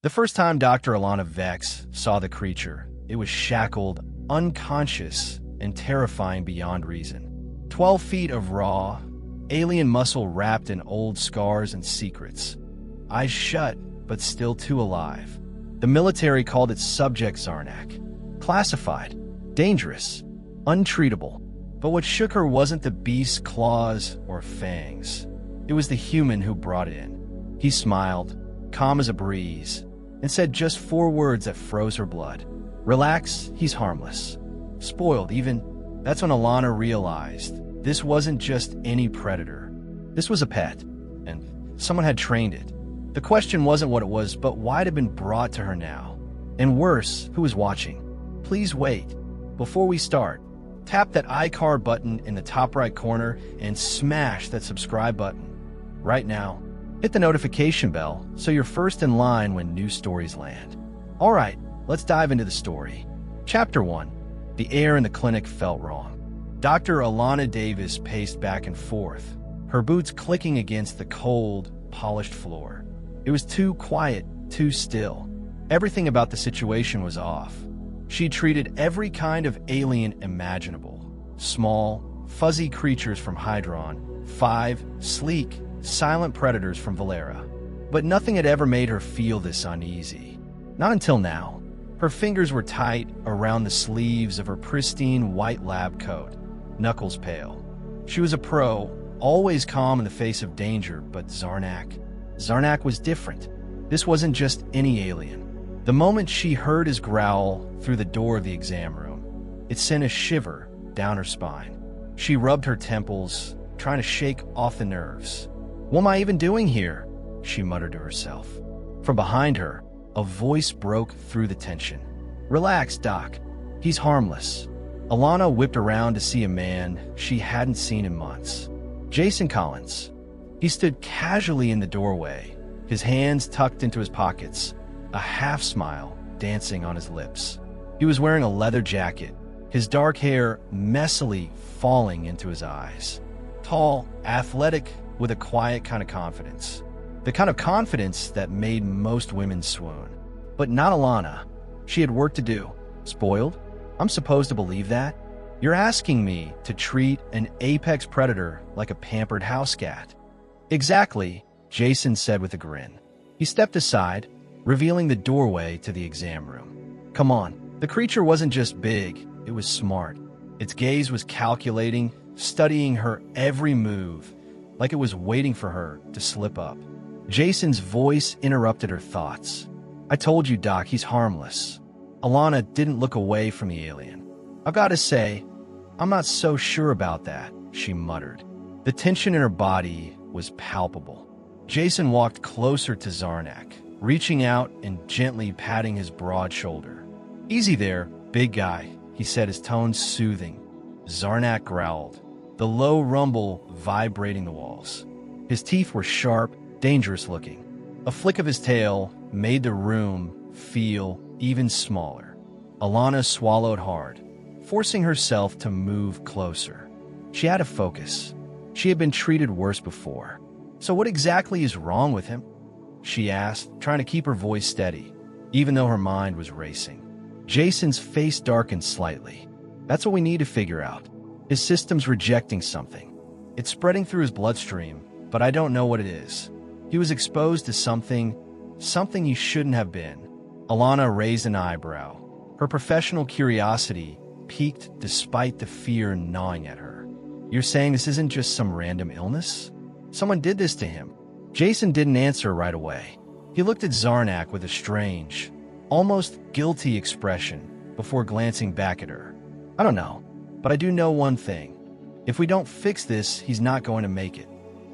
The first time Dr. Alana Vex saw the creature, it was shackled, unconscious, and terrifying beyond reason. 12 feet of raw, alien muscle wrapped in old scars and secrets. Eyes shut, but still too alive. The military called its subject Zarnak. Classified, dangerous, untreatable. But what shook her wasn't the beast's claws or fangs. It was the human who brought it in. He smiled, calm as a breeze, and said just 4 words that froze her blood. Relax, he's harmless. Spoiled, even. That's when Alana realized this wasn't just any predator. This was a pet, and someone had trained it. The question wasn't what it was, but why it had been brought to her now. And worse, who was watching. Please wait. Before we start, tap that iCard button in the top right corner and smash that subscribe button. Right now, hit the notification bell so you're first in line when new stories land. All right, let's dive into the story. Chapter 1. The air in the clinic felt wrong. Dr. Alana Davis paced back and forth, her boots clicking against the cold, polished floor. It was too quiet, too still. Everything about the situation was off. She treated every kind of alien imaginable. Small, fuzzy creatures from Hydron, 5 sleek, silent predators from Valera. But nothing had ever made her feel this uneasy. Not until now. Her fingers were tight around the sleeves of her pristine white lab coat, knuckles pale. She was a pro, always calm in the face of danger, but Zarnak was different. This wasn't just any alien. The moment she heard his growl through the door of the exam room, it sent a shiver down her spine. She rubbed her temples, trying to shake off the nerves. "What am I even doing here?" she muttered to herself. From behind her, a voice broke through the tension. "Relax, Doc. He's harmless." Alana whipped around to see a man she hadn't seen in months. Jason Collins. He stood casually in the doorway, his hands tucked into his pockets, a half-smile dancing on his lips. He was wearing a leather jacket, his dark hair messily falling into his eyes. Tall, athletic, with a quiet kind of confidence. The kind of confidence that made most women swoon. But not Alana. She had work to do. Spoiled? I'm supposed to believe that? You're asking me to treat an apex predator like a pampered house cat. Exactly, Jason said with a grin. He stepped aside, revealing the doorway to the exam room. Come on. The creature wasn't just big, it was smart. Its gaze was calculating, studying her every move, like it was waiting for her to slip up. Jason's voice interrupted her thoughts. "I told you, Doc, he's harmless." Alana didn't look away from the alien. "I've got to say, I'm not so sure about that," she muttered. The tension in her body was palpable. Jason walked closer to Zarnak, reaching out and gently patting his broad shoulder. "Easy there, big guy," he said, his tone soothing. Zarnak growled, the low rumble vibrating the walls. His teeth were sharp, dangerous looking. A flick of his tail made the room feel even smaller. Alana swallowed hard, forcing herself to move closer. She had to focus. She had been treated worse before. "So what exactly is wrong with him?" she asked, trying to keep her voice steady, even though her mind was racing. Jason's face darkened slightly. "That's what we need to figure out. His system's rejecting something. It's spreading through his bloodstream, but I don't know what it is. He was exposed to something he shouldn't have been." Alana raised an eyebrow. Her professional curiosity piqued despite the fear gnawing at her. "You're saying this isn't just some random illness? Someone did this to him?" Jason didn't answer right away. He looked at Zarnak with a strange, almost guilty expression before glancing back at her. "I don't know, but I do know one thing. If we don't fix this, he's not going to make it."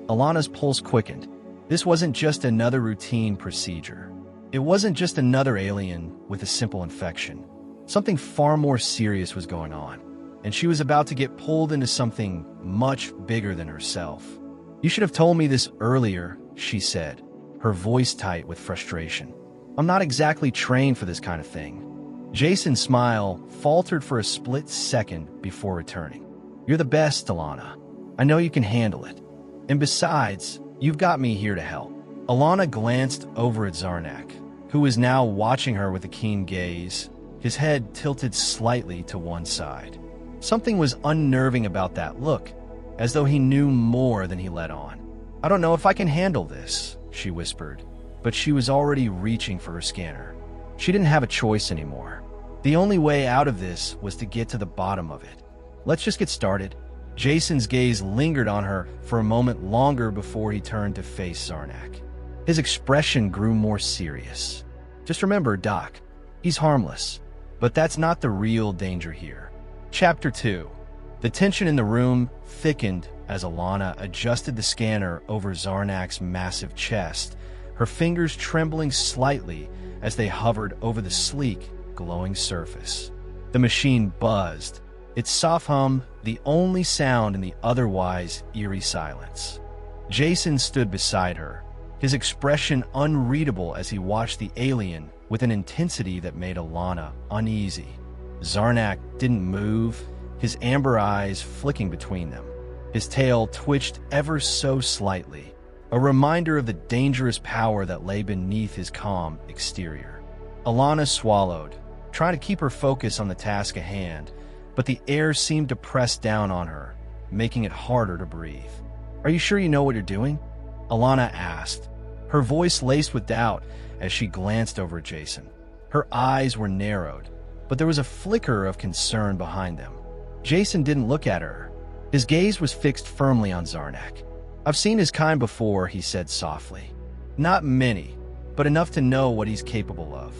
Alana's pulse quickened. This wasn't just another routine procedure. It wasn't just another alien with a simple infection. Something far more serious was going on, and she was about to get pulled into something much bigger than herself. "You should have told me this earlier," she said, her voice tight with frustration. "I'm not exactly trained for this kind of thing." Jason's smile faltered for a split second before returning. "You're the best, Alana. I know you can handle it. And besides, you've got me here to help." Alana glanced over at Zarnak, who was now watching her with a keen gaze, his head tilted slightly to one side. Something was unnerving about that look, as though he knew more than he let on. "I don't know if I can handle this," she whispered, but she was already reaching for her scanner. She didn't have a choice anymore. The only way out of this was to get to the bottom of it. "Let's just get started." Jason's gaze lingered on her for a moment longer before he turned to face Zarnak. His expression grew more serious. "Just remember, Doc, he's harmless, but that's not the real danger here." Chapter 2. The tension in the room thickened as Alana adjusted the scanner over Zarnak's massive chest, her fingers trembling slightly as they hovered over the sleek, glowing surface. The machine buzzed, its soft hum the only sound in the otherwise eerie silence. Jason stood beside her, his expression unreadable as he watched the alien with an intensity that made Alana uneasy. Zarnak didn't move, his amber eyes flicking between them. His tail twitched ever so slightly, a reminder of the dangerous power that lay beneath his calm exterior. Alana swallowed, trying to keep her focus on the task at hand, but the air seemed to press down on her, making it harder to breathe. "Are you sure you know what you're doing?" Alana asked, her voice laced with doubt as she glanced over at Jason. Her eyes were narrowed, but there was a flicker of concern behind them. Jason didn't look at her. His gaze was fixed firmly on Zarnak. "I've seen his kind before," he said softly. "Not many, but enough to know what he's capable of.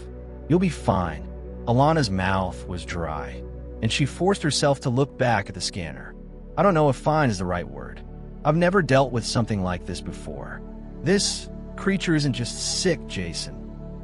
You'll be fine." Alana's mouth was dry, and she forced herself to look back at the scanner. "I don't know if fine is the right word. I've never dealt with something like this before. This creature isn't just sick, Jason.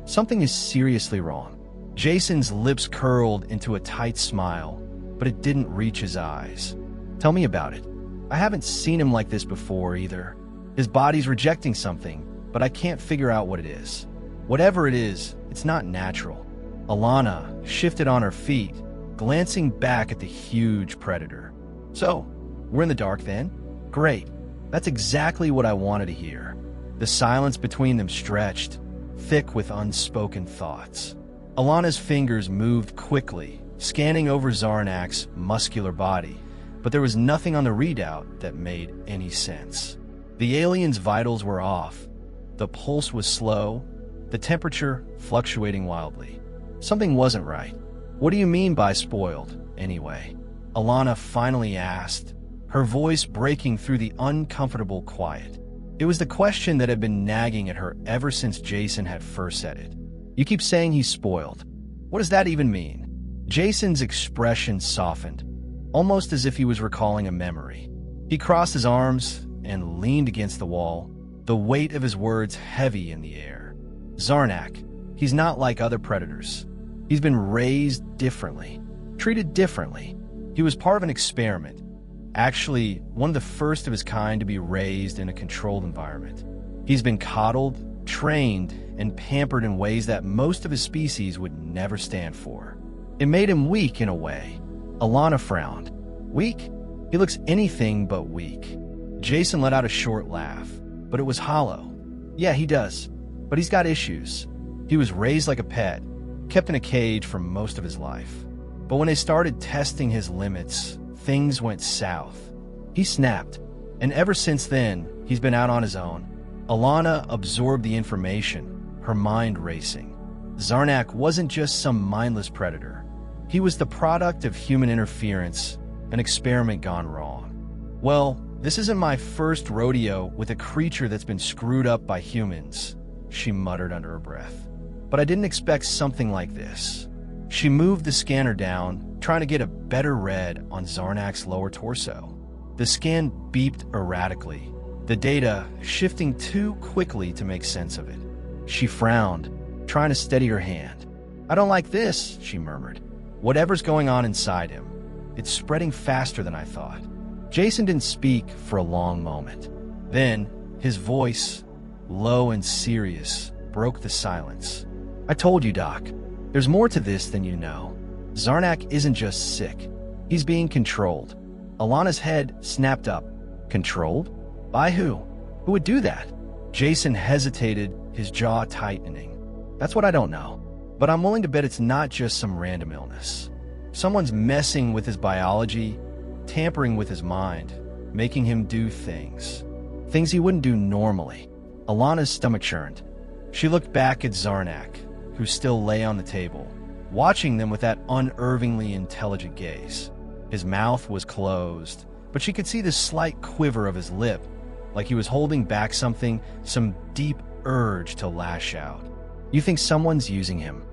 Something is seriously wrong." Jason's lips curled into a tight smile, but it didn't reach his eyes. "Tell me about it. I haven't seen him like this before either. His body's rejecting something, but I can't figure out what it is. Whatever it is, it's not natural." Alana shifted on her feet, glancing back at the huge predator. "So, we're in the dark then? Great. That's exactly what I wanted to hear." The silence between them stretched, thick with unspoken thoughts. Alana's fingers moved quickly, scanning over Zarnak's muscular body, but there was nothing on the readout that made any sense. The alien's vitals were off. The pulse was slow, the temperature fluctuating wildly. Something wasn't right. "What do you mean by spoiled, anyway?" Alana finally asked, her voice breaking through the uncomfortable quiet. It was the question that had been nagging at her ever since Jason had first said it. "You keep saying he's spoiled. What does that even mean?" Jason's expression softened, almost as if he was recalling a memory. He crossed his arms and leaned against the wall, the weight of his words heavy in the air. "Zarnak, he's not like other predators. He's been raised differently, treated differently. He was part of an experiment. Actually, one of the first of his kind to be raised in a controlled environment. He's been coddled, trained, and pampered in ways that most of his species would never stand for. It made him weak in a way." Alana frowned. "Weak? He looks anything but weak." Jason let out a short laugh, but it was hollow. "Yeah, he does, but he's got issues. He was raised like a pet, kept in a cage for most of his life. But when they started testing his limits, things went south. He snapped, and ever since then, he's been out on his own." Alana absorbed the information, her mind racing. Zarnak wasn't just some mindless predator. He was the product of human interference, an experiment gone wrong. "Well, this isn't my first rodeo with a creature that's been screwed up by humans," she muttered under her breath. "But I didn't expect something like this." She moved the scanner down, trying to get a better read on Zarnak's lower torso. The scan beeped erratically, the data shifting too quickly to make sense of it. She frowned, trying to steady her hand. "I don't like this," she murmured. "Whatever's going on inside him, it's spreading faster than I thought." Jason didn't speak for a long moment. Then, his voice, low and serious, broke the silence. "I told you, Doc. There's more to this than you know. Zarnak isn't just sick. He's being controlled." Alana's head snapped up. "Controlled? By who? Who would do that?" Jason hesitated, his jaw tightening. That's what I don't know. But I'm willing to bet it's not just some random illness. Someone's messing with his biology, tampering with his mind, making him do things he wouldn't do normally. Alana's stomach churned. She looked back at Zarnak, who still lay on the table, watching them with that unervingly intelligent gaze. His mouth was closed, but she could see the slight quiver of his lip, like he was holding back something, some deep urge to lash out. You think someone's using him?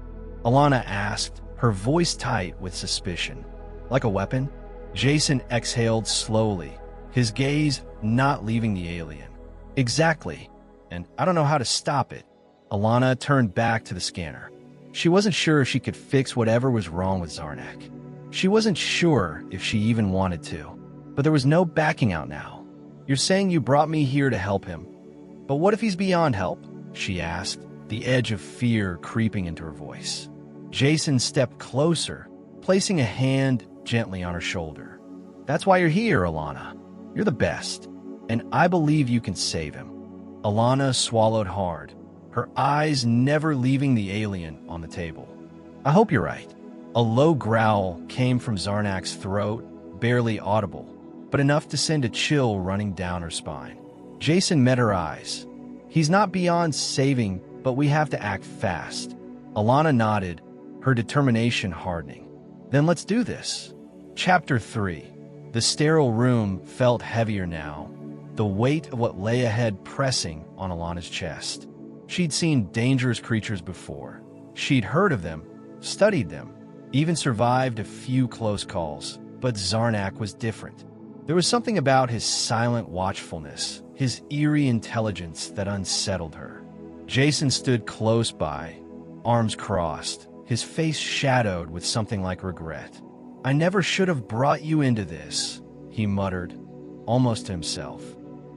Alana asked, her voice tight with suspicion. Like a weapon? Jason exhaled slowly, his gaze not leaving the alien. Exactly, and I don't know how to stop it. Alana turned back to the scanner. She wasn't sure if she could fix whatever was wrong with Zarnak. She wasn't sure if she even wanted to, but there was no backing out now. You're saying you brought me here to help him, but what if he's beyond help? She asked, the edge of fear creeping into her voice. Jason stepped closer, placing a hand gently on her shoulder. That's why you're here, Alana. You're the best, and I believe you can save him. Alana swallowed hard, her eyes never leaving the alien on the table. I hope you're right. A low growl came from Zarnak's throat, barely audible, but enough to send a chill running down her spine. Jason met her eyes. He's not beyond saving, but we have to act fast. Alana nodded, her determination hardening. Then let's do this. Chapter 3. The sterile room felt heavier now, the weight of what lay ahead pressing on Alana's chest. She'd seen dangerous creatures before. She'd heard of them, studied them, even survived a few close calls, but Zarnak was different. There was something about his silent watchfulness, his eerie intelligence that unsettled her. Jason stood close by, arms crossed, his face shadowed with something like regret. I never should have brought you into this, he muttered, almost to himself.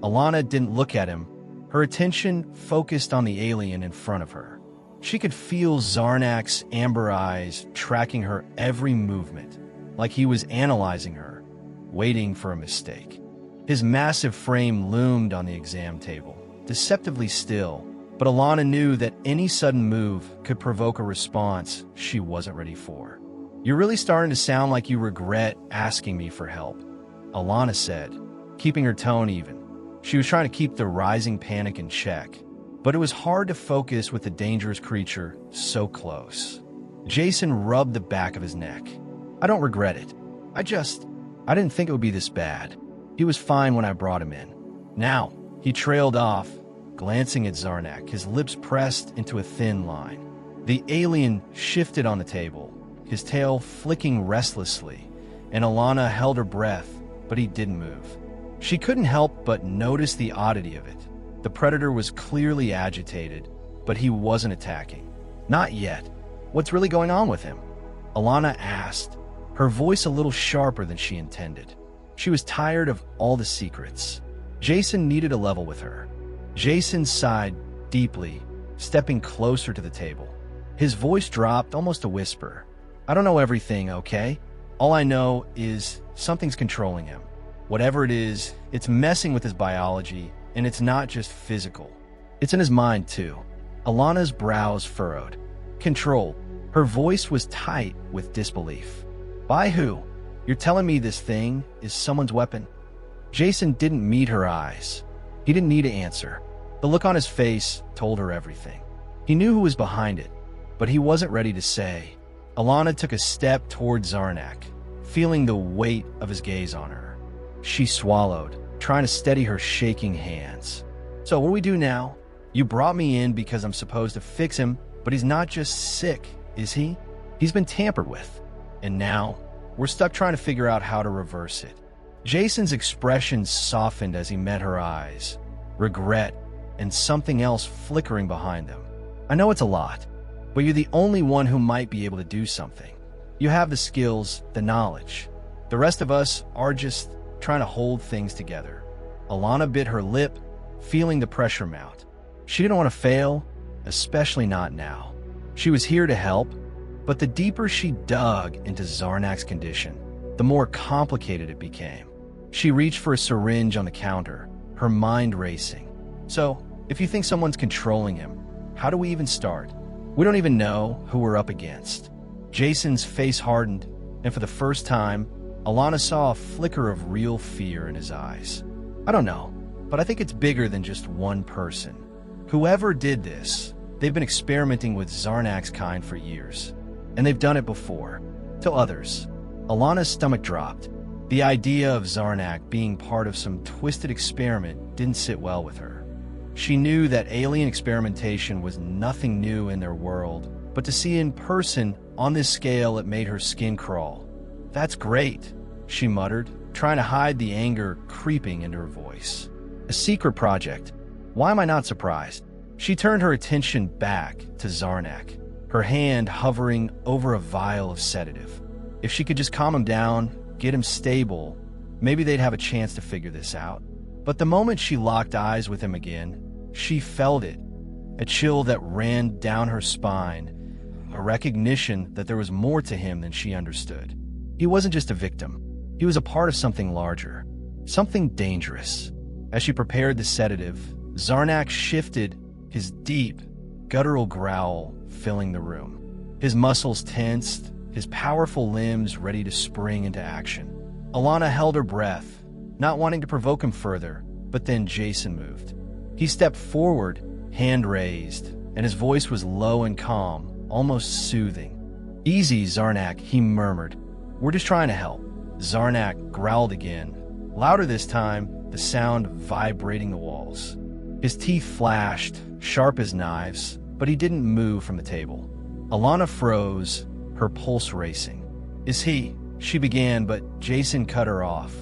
Alana didn't look at him, her attention focused on the alien in front of her. She could feel Zarnak's amber eyes tracking her every movement, like he was analyzing her, waiting for a mistake. His massive frame loomed on the exam table, deceptively still, but Alana knew that any sudden move could provoke a response she wasn't ready for. You're really starting to sound like you regret asking me for help, Alana said, keeping her tone even. She was trying to keep the rising panic in check, but it was hard to focus with the dangerous creature so close. Jason rubbed the back of his neck. I don't regret it. I didn't think it would be this bad. He was fine when I brought him in. Now, he trailed off, glancing at Zarnak, his lips pressed into a thin line. The alien shifted on the table, his tail flicking restlessly, and Alana held her breath, but he didn't move. She couldn't help but notice the oddity of it. The predator was clearly agitated, but he wasn't attacking. Not yet. What's really going on with him? Alana asked, her voice a little sharper than she intended. She was tired of all the secrets. Jason needed a level with her. Jason sighed deeply, stepping closer to the table. His voice dropped almost a whisper. I don't know everything, okay? All I know is something's controlling him. Whatever it is, it's messing with his biology, and it's not just physical. It's in his mind, too. Alana's brows furrowed. Control. Her voice was tight with disbelief. By who? You're telling me this thing is someone's weapon? Jason didn't meet her eyes. He didn't need to answer. The look on his face told her everything. He knew who was behind it, but he wasn't ready to say. Alana took a step toward Zarnak, feeling the weight of his gaze on her. She swallowed, trying to steady her shaking hands. So what do we do now? You brought me in because I'm supposed to fix him, but he's not just sick, is he? He's been tampered with. And now, we're stuck trying to figure out how to reverse it. Jason's expression softened as he met her eyes, regret and something else flickering behind them. I know it's a lot, but you're the only one who might be able to do something. You have the skills, the knowledge. The rest of us are just trying to hold things together. Alana bit her lip, feeling the pressure mount. She didn't want to fail, especially not now. She was here to help, but the deeper she dug into Zarnak's condition, the more complicated it became. She reached for a syringe on the counter, her mind racing. So, if you think someone's controlling him, how do we even start? We don't even know who we're up against." Jason's face hardened, and for the first time, Alana saw a flicker of real fear in his eyes. "I don't know, but I think it's bigger than just one person. Whoever did this, they've been experimenting with Zarnak's kind for years, and they've done it before, to others." Alana's stomach dropped. The idea of Zarnak being part of some twisted experiment didn't sit well with her. She knew that alien experimentation was nothing new in their world, but to see in person on this scale, it made her skin crawl. "That's great," she muttered, trying to hide the anger creeping into her voice. "A secret project. Why am I not surprised?" She turned her attention back to Zarnak, her hand hovering over a vial of sedative. If she could just calm him down, get him stable, maybe they'd have a chance to figure this out. But the moment she locked eyes with him again, she felt it, a chill that ran down her spine, a recognition that there was more to him than she understood. He wasn't just a victim. He was a part of something larger, something dangerous. As she prepared the sedative, Zarnak shifted, his deep, guttural growl filling the room. His muscles tensed, his powerful limbs ready to spring into action. Alana held her breath, not wanting to provoke him further, but then Jason moved. He stepped forward, hand raised, and his voice was low and calm, almost soothing. "Easy, Zarnak," he murmured. "We're just trying to help." Zarnak growled again, louder this time, the sound vibrating the walls. His teeth flashed, sharp as knives, but he didn't move from the table. Alana froze, her pulse racing. "Is he?" she began, but Jason cut her off.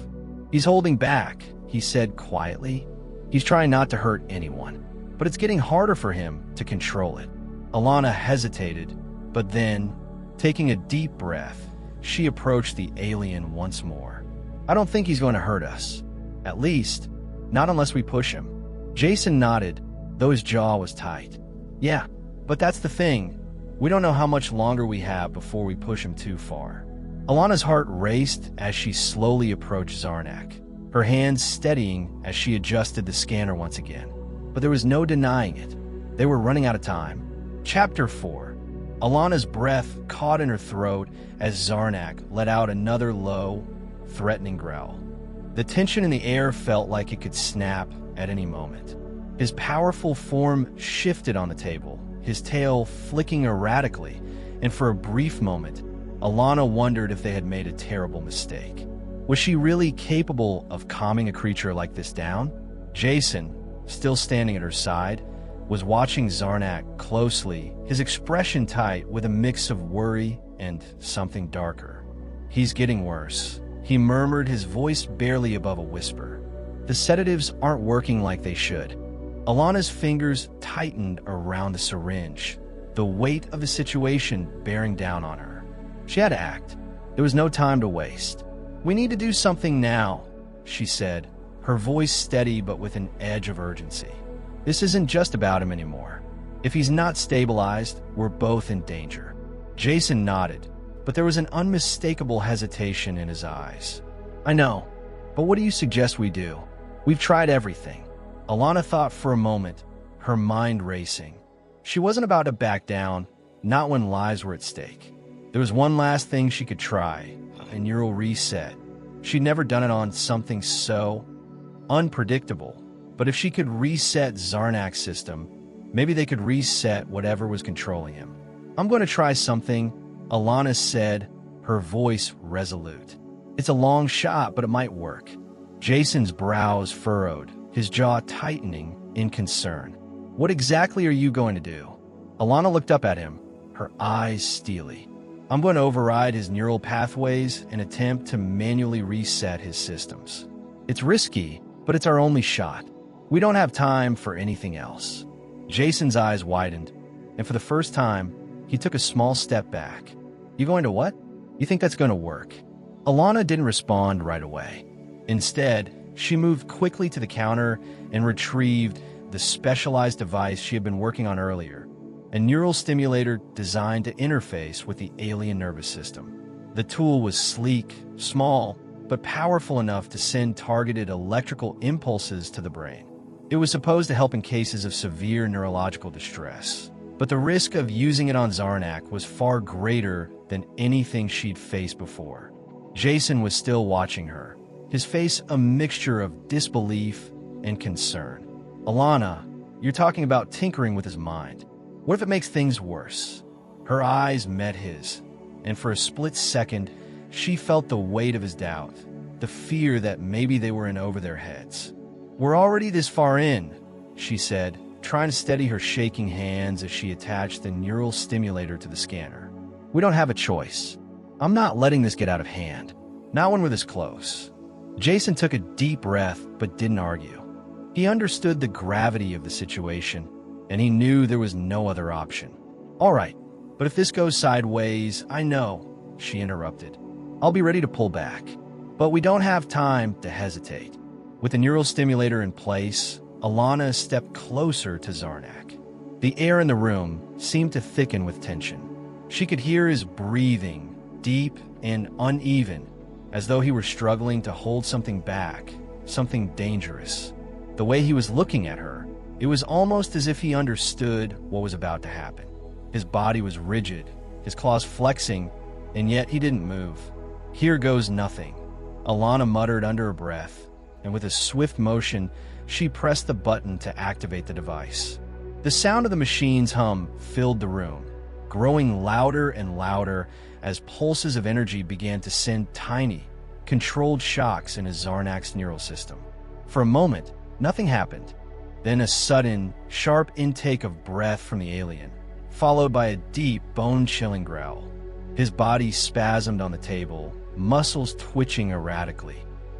"He's holding back," he said quietly. "He's trying not to hurt anyone, but it's getting harder for him to control it." Alana hesitated, but then, taking a deep breath, she approached the alien once more. "I don't think he's going to hurt us. At least, not unless we push him." Jason nodded, though his jaw was tight. "Yeah, but that's the thing. We don't know how much longer we have before we push him too far." Alana's heart raced as she slowly approached Zarnak, her hands steadying as she adjusted the scanner once again. But there was no denying it. They were running out of time. Chapter 4. Alana's breath caught in her throat as Zarnak let out another low, threatening growl. The tension in the air felt like it could snap at any moment. His powerful form shifted on the table, his tail flicking erratically, and for a brief moment, Alana wondered if they had made a terrible mistake. Was she really capable of calming a creature like this down? Jason, still standing at her side, was watching Zarnak closely, his expression tight with a mix of worry and something darker. "He's getting worse," he murmured, his voice barely above a whisper. "The sedatives aren't working like they should." Alana's fingers tightened around the syringe, the weight of the situation bearing down on her. She had to act. There was no time to waste. "We need to do something now," she said, her voice steady but with an edge of urgency. "This isn't just about him anymore. If he's not stabilized, we're both in danger." Jason nodded, but there was an unmistakable hesitation in his eyes. "I know, but what do you suggest we do? We've tried everything." Alana thought for a moment, her mind racing. She wasn't about to back down, not when lives were at stake. There was one last thing she could try, a neural reset. She'd never done it on something so unpredictable. But if she could reset Zarnak's system, maybe they could reset whatever was controlling him. "I'm going to try something," Alana said, her voice resolute. "It's a long shot, but it might work." Jason's brows furrowed, his jaw tightening in concern. "What exactly are you going to do?" Alana looked up at him, her eyes steely. "I'm going to override his neural pathways and attempt to manually reset his systems. It's risky, but it's our only shot. We don't have time for anything else." Jason's eyes widened, and for the first time, he took a small step back. "You going to what? You think that's going to work?" Alana didn't respond right away. Instead, she moved quickly to the counter and retrieved the specialized device she had been working on earlier, a neural stimulator designed to interface with the alien nervous system. The tool was sleek, small, but powerful enough to send targeted electrical impulses to the brain. It was supposed to help in cases of severe neurological distress. But the risk of using it on Zarnak was far greater than anything she'd faced before. Jason was still watching her, his face a mixture of disbelief and concern. Alana, you're talking about tinkering with his mind. What if it makes things worse? Her eyes met his, and for a split second, she felt the weight of his doubt, the fear that maybe they were in over their heads. We're already this far in, she said, trying to steady her shaking hands as she attached the neural stimulator to the scanner. We don't have a choice. I'm not letting this get out of hand. Not when we're this close. Jason took a deep breath but didn't argue. He understood the gravity of the situation, and he knew there was no other option. All right, but if this goes sideways, I know, she interrupted. I'll be ready to pull back. But we don't have time to hesitate. With the neural stimulator in place, Alana stepped closer to Zarnak. The air in the room seemed to thicken with tension. She could hear his breathing, deep and uneven, as though he were struggling to hold something back, something dangerous. The way he was looking at her, it was almost as if he understood what was about to happen. His body was rigid, his claws flexing, and yet he didn't move. Here goes nothing, Alana muttered under her breath, and with a swift motion, she pressed the button to activate the device. The sound of the machine's hum filled the room, growing louder and louder as pulses of energy began to send tiny, controlled shocks into Zarnak's neural system. For a moment, nothing happened. Then a sudden, sharp intake of breath from the alien, followed by a deep, bone-chilling growl. His body spasmed on the table, muscles twitching erratically.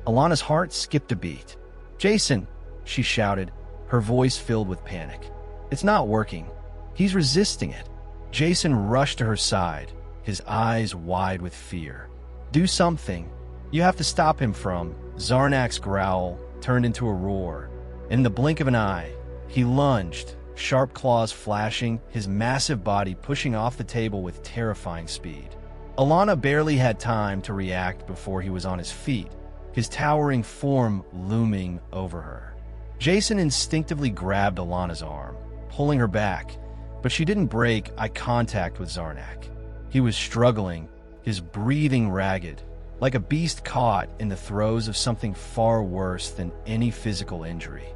Alana's heart skipped a beat. "Jason!" she shouted, her voice filled with panic. "It's not working. He's resisting it." Jason rushed to her side, his eyes wide with fear. "Do something. You have to stop him from..." Zarnak's growl turned into a roar. In the blink of an eye, he lunged, sharp claws flashing, his massive body pushing off the table with terrifying speed. Alana barely had time to react before he was on his feet, his towering form looming over her. Jason instinctively grabbed Alana's arm, pulling her back, but she didn't break eye contact with Zarnak. He was struggling, his breathing ragged, like a beast caught in the throes of something far worse than any physical injury.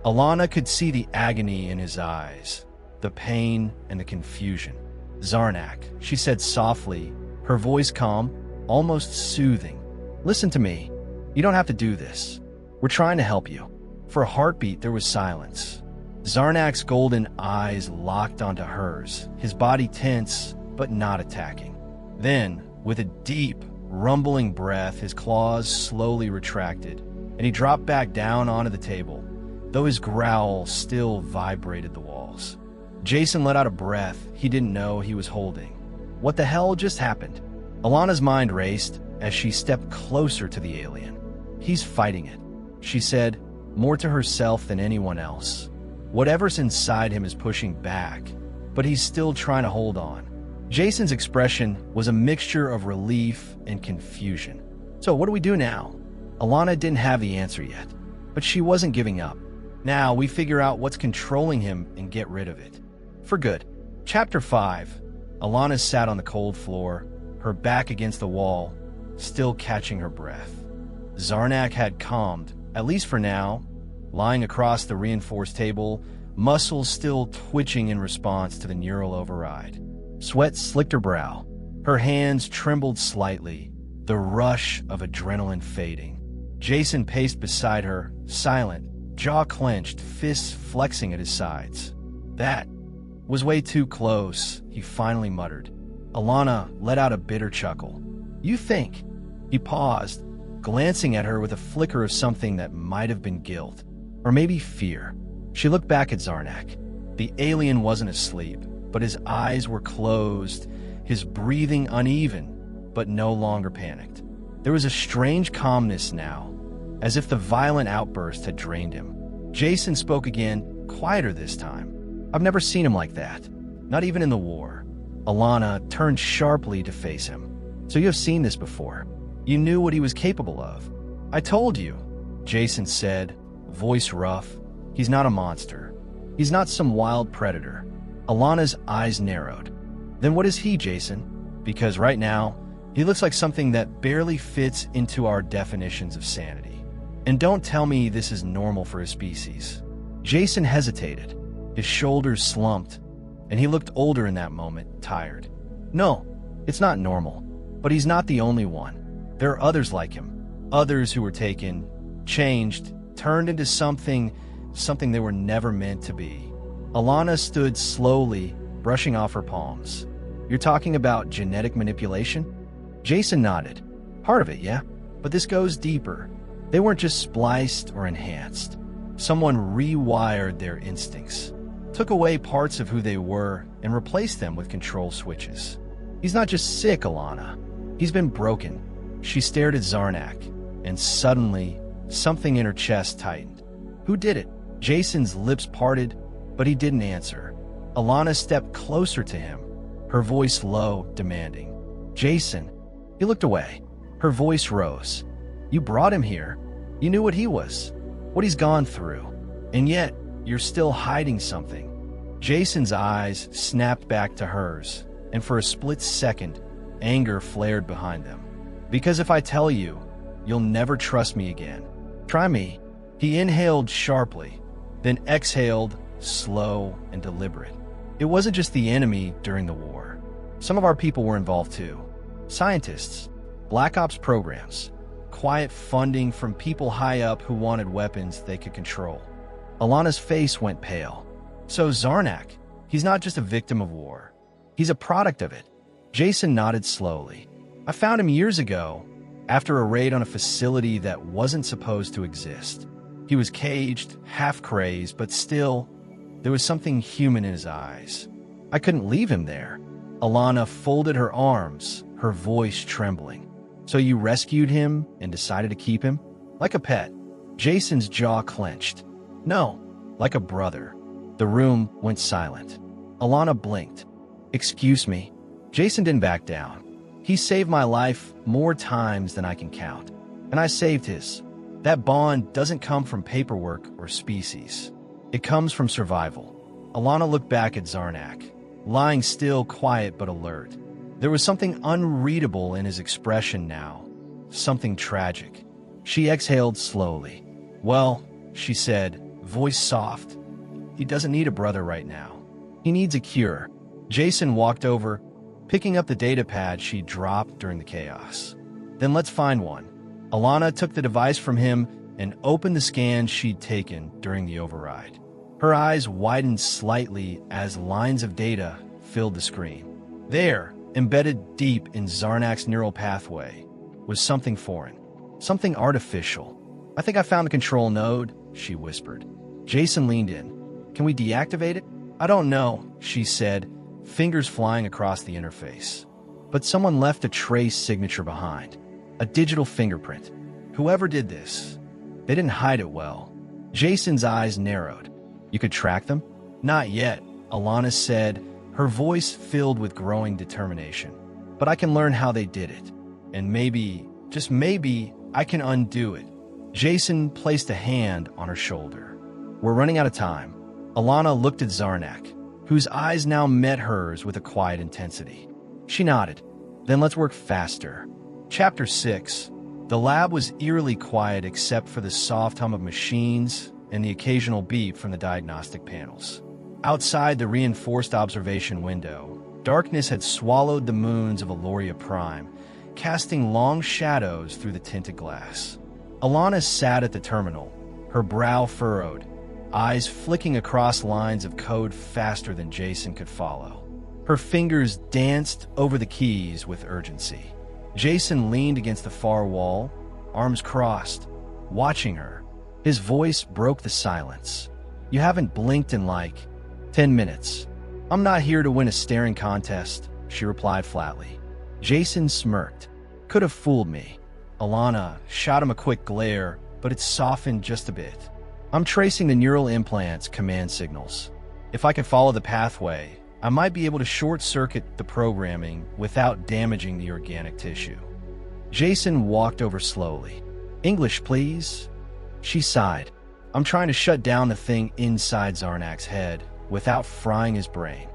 Alana could see the agony in his eyes, the pain and the confusion. "Zarnak," she said softly, her voice calm, almost soothing. "Listen to me. You don't have to do this. We're trying to help you." For a heartbeat, there was silence. Zarnak's golden eyes locked onto hers, his body tense but not attacking. Then, with a deep, rumbling breath, his claws slowly retracted, and he dropped back down onto the table, though his growl still vibrated the walls. Jason let out a breath he didn't know he was holding. What the hell just happened? Alana's mind raced as she stepped closer to the alien. "He's fighting it," she said, more to herself than anyone else. Whatever's inside him is pushing back, but he's still trying to hold on. Jason's expression was a mixture of relief and confusion. "So what do we do now?" Alana didn't have the answer yet, but she wasn't giving up. "Now we figure out what's controlling him and get rid of it. For good." Chapter 5. Alana sat on the cold floor, her back against the wall, still catching her breath. Zarnak had calmed, at least for now, lying across the reinforced table, muscles still twitching in response to the neural override. Sweat slicked her brow. Her hands trembled slightly, the rush of adrenaline fading. Jason paced beside her, silent, jaw clenched, fists flexing at his sides. "That was way too close," he finally muttered. Alana let out a bitter chuckle. "You think?" He paused, glancing at her with a flicker of something that might have been guilt, or maybe fear. She looked back at Zarnak. The alien wasn't asleep, but his eyes were closed, his breathing uneven, but no longer panicked. There was a strange calmness now, as if the violent outburst had drained him. Jason spoke again, quieter this time. "I've never seen him like that, not even in the war." Alana turned sharply to face him. "So you have seen this before? You knew what he was capable of?" "I told you," Jason said, voice rough. "He's not a monster. He's not some wild predator. Alana's eyes narrowed. Then what is he, Jason? Because right now, he looks like something that barely fits into our definitions of sanity. And don't tell me this is normal for his species. Jason hesitated. His shoulders slumped, and he looked older in that moment, tired. No, it's not normal, but he's not the only one. There are others like him, others who were taken, changed, turned into something they were never meant to be. Alana stood slowly, brushing off her palms. You're talking about genetic manipulation? Jason nodded. Part of it, yeah. But this goes deeper. They weren't just spliced or enhanced. Someone rewired their instincts, took away parts of who they were, and replaced them with control switches. He's not just sick, Alana. He's been broken. She stared at Zarnak, and suddenly, something in her chest tightened. Who did it? Jason's lips parted, but he didn't answer. Alana stepped closer to him, her voice low, demanding. Jason. He looked away. Her voice rose. You brought him here. You knew what he was, what he's gone through, and yet you're still hiding something. Jason's eyes snapped back to hers, and for a split second, anger flared behind them. Because if I tell you, you'll never trust me again. Try me. He inhaled sharply, then exhaled, slow and deliberate. It wasn't just the enemy during the war. Some of our people were involved too. Scientists, Black Ops programs, quiet funding from people high up who wanted weapons they could control. Alana's face went pale. So Zarnak, he's not just a victim of war. He's a product of it. Jason nodded slowly. I found him years ago, after a raid on a facility that wasn't supposed to exist. He was caged, half-crazed, but still, there was something human in his eyes. I couldn't leave him there. Alana folded her arms, her voice trembling. So you rescued him and decided to keep him? Like a pet. Jason's jaw clenched. No, like a brother. The room went silent. Alana blinked. Excuse me. Jason didn't back down. He saved my life more times than I can count. And I saved his. That bond doesn't come from paperwork or species. It comes from survival. Alana looked back at Zarnak, lying still, quiet but alert. There was something unreadable in his expression now, something tragic. She exhaled slowly. Well, she said, voice soft, he doesn't need a brother right now. He needs a cure. Jason walked over, picking up the data pad she dropped during the chaos. Then let's find one. Alana took the device from him and opened the scans she'd taken during the override. Her eyes widened slightly as lines of data filled the screen. There, embedded deep in Zarnak's neural pathway, was something foreign, something artificial. I think I found the control node, she whispered. Jason leaned in. Can we deactivate it? I don't know, she said, fingers flying across the interface. But someone left a trace signature behind, a digital fingerprint. Whoever did this, they didn't hide it well. Jason's eyes narrowed. You could track them? Not yet, Alana said, her voice filled with growing determination. But I can learn how they did it. And maybe, just maybe, I can undo it. Jason placed a hand on her shoulder. We're running out of time. Alana looked at Zarnak, whose eyes now met hers with a quiet intensity. She nodded. Then let's work faster. Chapter 6. The lab was eerily quiet except for the soft hum of machines and the occasional beep from the diagnostic panels. Outside the reinforced observation window, darkness had swallowed the moons of Aloria Prime, casting long shadows through the tinted glass. Alana sat at the terminal, her brow furrowed, eyes flicking across lines of code faster than Jason could follow. Her fingers danced over the keys with urgency. Jason leaned against the far wall, arms crossed, watching her. His voice broke the silence. You haven't blinked in like 10 minutes. I'm not here to win a staring contest, she replied flatly. Jason smirked. Could have fooled me. Alana shot him a quick glare, but it softened just a bit. I'm tracing the neural implant's command signals. If I could follow the pathway, I might be able to short-circuit the programming without damaging the organic tissue. Jason walked over slowly. English, please. She sighed. I'm trying to shut down the thing inside Zarnak's head without frying his brain.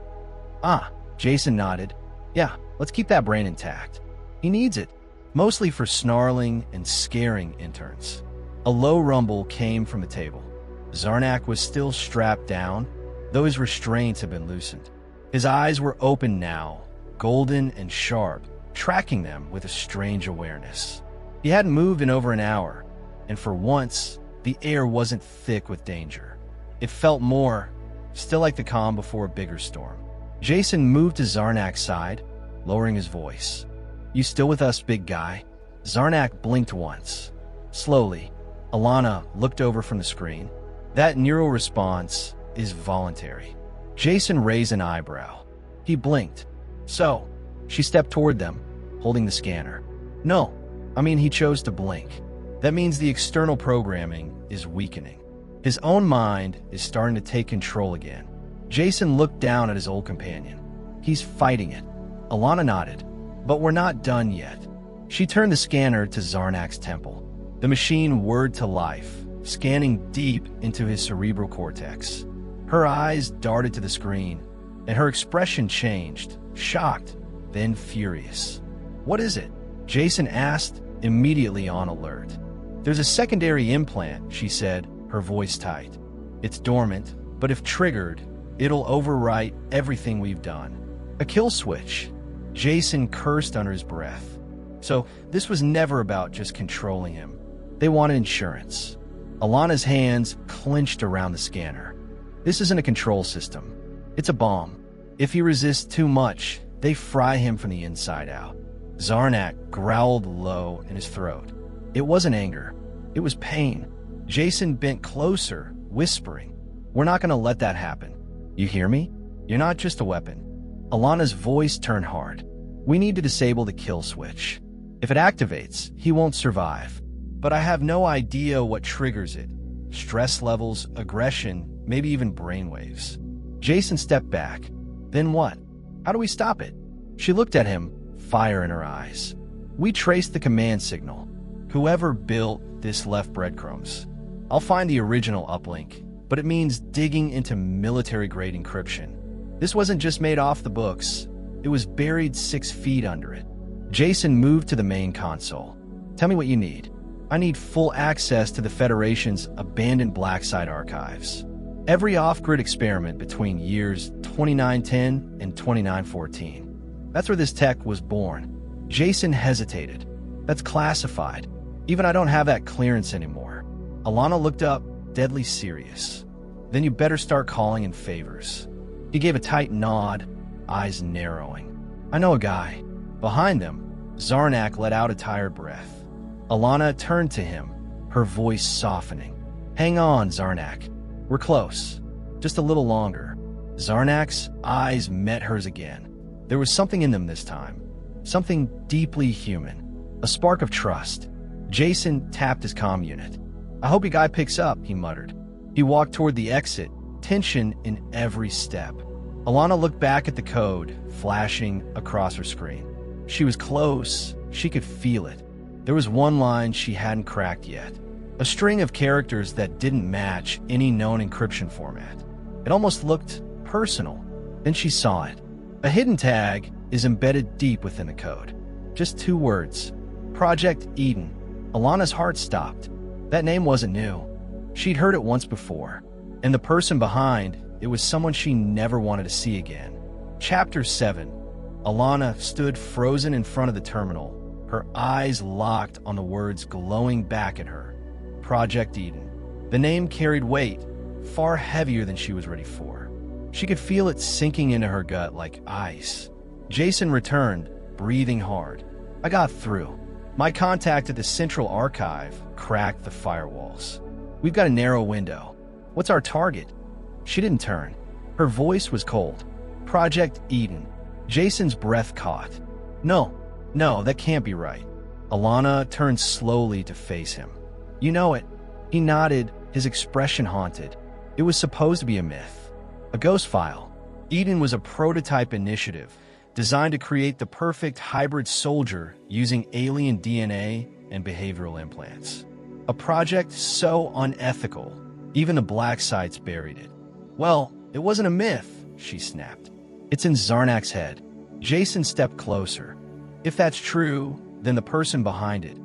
Ah, Jason nodded. Yeah, let's keep that brain intact. He needs it, mostly for snarling and scaring interns. A low rumble came from the table. Zarnak was still strapped down, though his restraints had been loosened. His eyes were open now, golden and sharp, tracking them with a strange awareness. He hadn't moved in over an hour, and for once, the air wasn't thick with danger. It felt more, still like the calm before a bigger storm. Jason moved to Zarnak's side, lowering his voice. You still with us, big guy? Zarnak blinked once. Slowly, Alana looked over from the screen. That neural response is voluntary. Jason raised an eyebrow. He blinked. So, she stepped toward them, holding the scanner. No, he chose to blink. That means the external programming is weakening. His own mind is starting to take control again. Jason looked down at his old companion. He's fighting it. Alana nodded. But we're not done yet. She turned the scanner to Zarnak's temple. The machine whirred to life, scanning deep into his cerebral cortex. Her eyes darted to the screen, and her expression changed, shocked, then furious. What is it? Jason asked, immediately on alert. There's a secondary implant, she said, her voice tight. It's dormant, but if triggered, it'll overwrite everything we've done. A kill switch. Jason cursed under his breath. So this was never about just controlling him. They wanted insurance. Alana's hands clenched around the scanner. This isn't a control system. It's a bomb. If he resists too much, they fry him from the inside out. Zarnak growled low in his throat. It wasn't anger. It was pain. Jason bent closer, whispering, We're not going to let that happen. You hear me? You're not just a weapon. Alana's voice turned hard. We need to disable the kill switch. If it activates, he won't survive. But I have no idea what triggers it. Stress levels, aggression, maybe even brainwaves. Jason stepped back. Then what? How do we stop it? She looked at him, fire in her eyes. We traced the command signal. Whoever built this left breadcrumbs. I'll find the original uplink, but it means digging into military-grade encryption. This wasn't just made off the books. It was buried 6 feet under it. Jason moved to the main console. Tell me what you need. I need full access to the Federation's abandoned black site archives. Every off-grid experiment between years 2910 and 2914. That's where this tech was born. Jason hesitated. That's classified. Even I don't have that clearance anymore. Alana looked up, deadly serious. Then you better start calling in favors. He gave a tight nod, eyes narrowing. I know a guy. Behind them, Zarnak let out a tired breath. Alana turned to him, her voice softening. Hang on, Zarnak. We're close. Just a little longer. Zarnak's eyes met hers again. There was something in them this time. Something deeply human. A spark of trust. Jason tapped his comm unit. I hope your guy picks up, he muttered. He walked toward the exit, tension in every step. Alana looked back at the code, flashing across her screen. She was close. She could feel it. There was one line she hadn't cracked yet. A string of characters that didn't match any known encryption format. It almost looked personal. Then she saw it. A hidden tag is embedded deep within the code. Just 2 words. Project Eden. Alana's heart stopped. That name wasn't new. She'd heard it once before. And the person behind, it was someone she never wanted to see again. Chapter 7. Alana stood frozen in front of the terminal, her eyes locked on the words glowing back at her. Project Eden. The name carried weight, far heavier than she was ready for. She could feel it sinking into her gut like ice. Jason returned, breathing hard. I got through. My contact at the Central Archive cracked the firewalls. We've got a narrow window. What's our target? She didn't turn. Her voice was cold. Project Eden. Jason's breath caught. No, that can't be right. Alana turned slowly to face him. You know it. He nodded, his expression haunted. It was supposed to be a myth. A ghost file. Eden was a prototype initiative designed to create the perfect hybrid soldier using alien DNA and behavioral implants. A project so unethical, even the black sites buried it. Well, it wasn't a myth, she snapped. It's in Zarnak's head. Jason stepped closer. If that's true, then the person behind it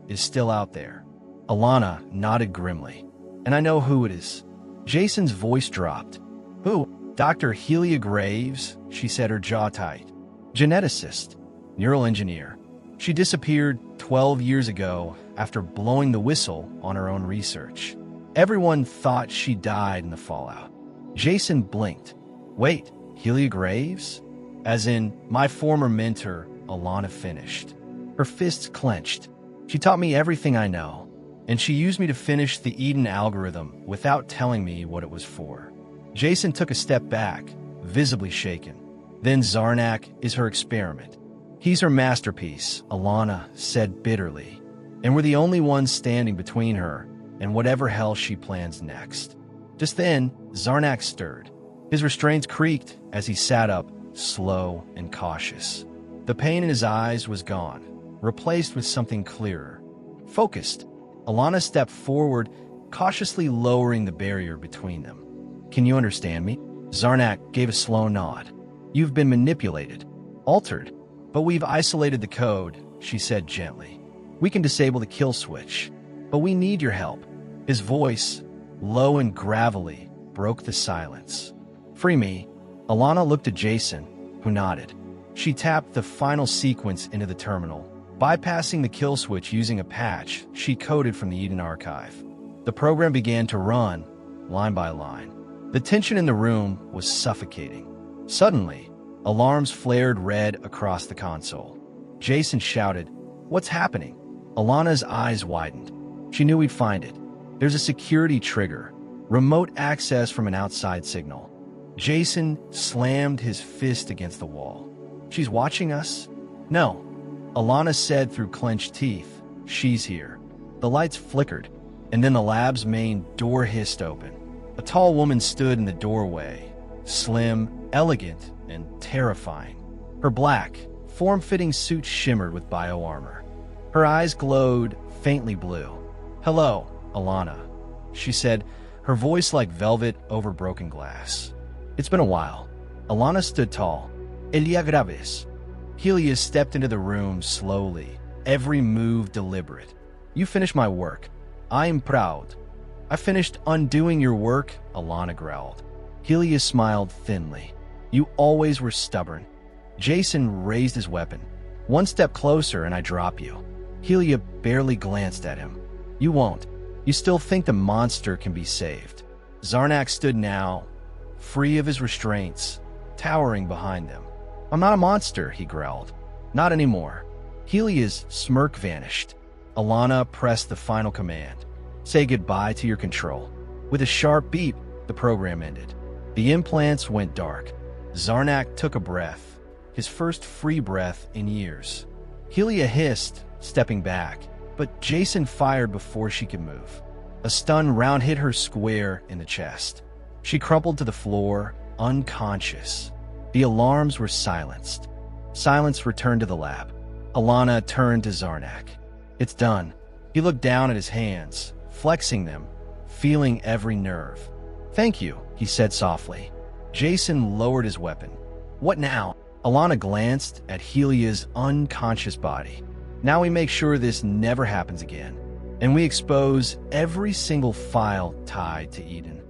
is still out there. Alana nodded grimly. And I know who it is. Jason's voice dropped. Who? Dr. Helia Graves, she said, her jaw tight. Geneticist, neural engineer. She disappeared 12 years ago after blowing the whistle on her own research. Everyone thought she died in the fallout. Jason blinked. Wait, Helia Graves? As in, my former mentor, Alana finished. Her fists clenched. She taught me everything I know, and she used me to finish the Eden algorithm without telling me what it was for. Jason took a step back, visibly shaken. Then Zarnak is her experiment. He's her masterpiece, Alana said bitterly. And we're the only ones standing between her and whatever hell she plans next. Just then, Zarnak stirred. His restraints creaked as he sat up, slow and cautious. The pain in his eyes was gone, replaced with something clearer. Focused, Alana stepped forward, cautiously lowering the barrier between them. Can you understand me? Zarnak gave a slow nod. You've been manipulated, altered, but we've isolated the code, she said gently. We can disable the kill switch, but we need your help. His voice, low and gravelly, broke the silence. Free me. Alana looked at Jason, who nodded. She tapped the final sequence into the terminal, bypassing the kill switch using a patch she coded from the Eden archive. The program began to run, line by line. The tension in the room was suffocating. Suddenly, alarms flared red across the console. Jason shouted, "What's happening?" Alana's eyes widened. She knew we'd find it. There's a security trigger, remote access from an outside signal. Jason slammed his fist against the wall. She's watching us? No. Alana said through clenched teeth, she's here. The lights flickered, and then the lab's main door hissed open. A tall woman stood in the doorway, slim, elegant, and terrifying. Her black, form-fitting suit shimmered with bioarmor. Her eyes glowed faintly blue. "Hello, Alana," she said, her voice like velvet over broken glass. "It's been a while." Alana stood tall. "Elia Graves." Helia stepped into the room slowly, every move deliberate. "You finished my work. I am proud." "I finished undoing your work," Alana growled. Helia smiled thinly. "You always were stubborn." Jason raised his weapon. "One step closer and I drop you." Helia barely glanced at him. "You won't. You still think the monster can be saved." Zarnak stood now, free of his restraints, towering behind them. "I'm not a monster," he growled. "Not anymore." Helia's smirk vanished. Alana pressed the final command. "Say goodbye to your control." With a sharp beep, the program ended. The implants went dark. Zarnak took a breath, his first free breath in years. Helia hissed, stepping back, but Jason fired before she could move. A stun round hit her square in the chest. She crumpled to the floor, unconscious. The alarms were silenced. Silence returned to the lab. Alana turned to Zarnak. "It's done." He looked down at his hands, flexing them, feeling every nerve. "Thank you," he said softly. Jason lowered his weapon. "What now?" Alana glanced at Helia's unconscious body. "Now we make sure this never happens again, and we expose every single file tied to Eden."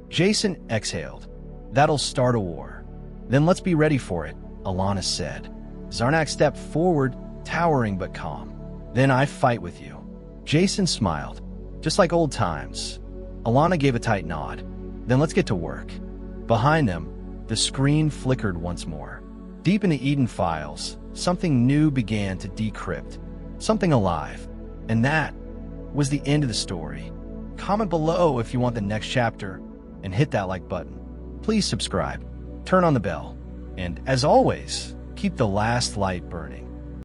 Jason exhaled. "That'll start a war." "Then let's be ready for it," Alana said. Zarnak stepped forward, towering but calm. "Then I fight with you." Jason smiled. "Just like old times." Alana gave a tight nod. "Then let's get to work." Behind them, the screen flickered once more. Deep in the Eden files, something new began to decrypt. Something alive. And that was the end of the story. Comment below if you want the next chapter, and hit that like button. Please subscribe, turn on the bell, and as always, keep the last light burning.